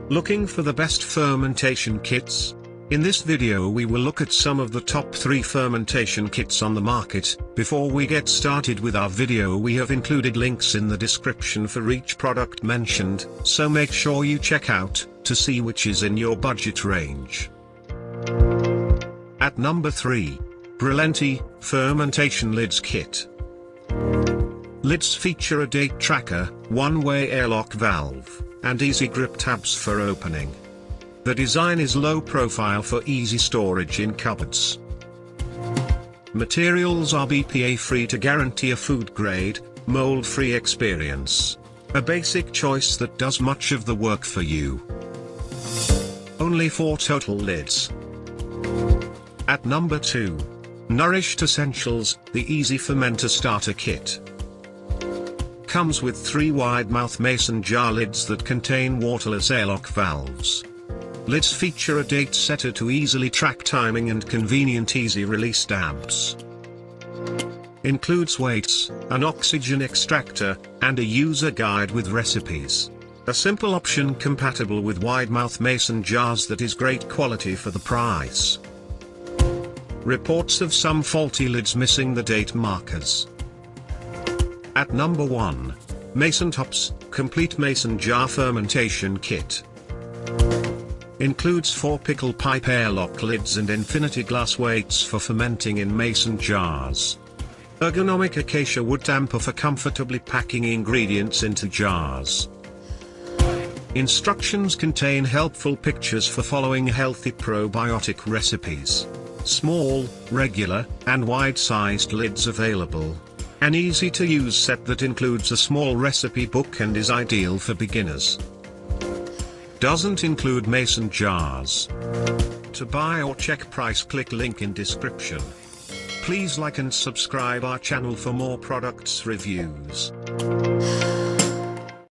Looking for the best fermentation kits? In this video we will look at some of the top 3 fermentation kits on the market. Before we get started with our video, we have included links in the description for each product mentioned, so make sure you check out, to see which is in your budget range. At number 3. Brillenti Fermentation Lids Kit. Lids feature a date tracker, one-way airlock valve, and easy grip tabs for opening. The design is low profile for easy storage in cupboards. Materials are BPA free to guarantee a food grade, mold free experience. A basic choice that does much of the work for you. Only 4 total lids. At number 2. Nourished Essentials, the Easy Fermenter Starter Kit. Comes with 3 wide-mouth mason jar lids that contain waterless airlock valves. Lids feature a date setter to easily track timing and convenient easy-release dabs. Includes weights, an oxygen extractor, and a user guide with recipes. A simple option compatible with wide-mouth mason jars that is great quality for the price. Reports of some faulty lids missing the date markers. At number 1. MASONTOPS Complete Mason Jar Fermentation Kit. Includes 4 pickle pipe airlock lids and infinity glass weights for fermenting in mason jars. Ergonomic acacia wood tamper for comfortably packing ingredients into jars. Instructions contain helpful pictures for following healthy probiotic recipes. Small, regular, and wide-sized lids available. An easy-to-use set that includes a small recipe book and is ideal for beginners. Doesn't include mason jars. To buy or check price, click link in description. Please like and subscribe our channel for more products reviews.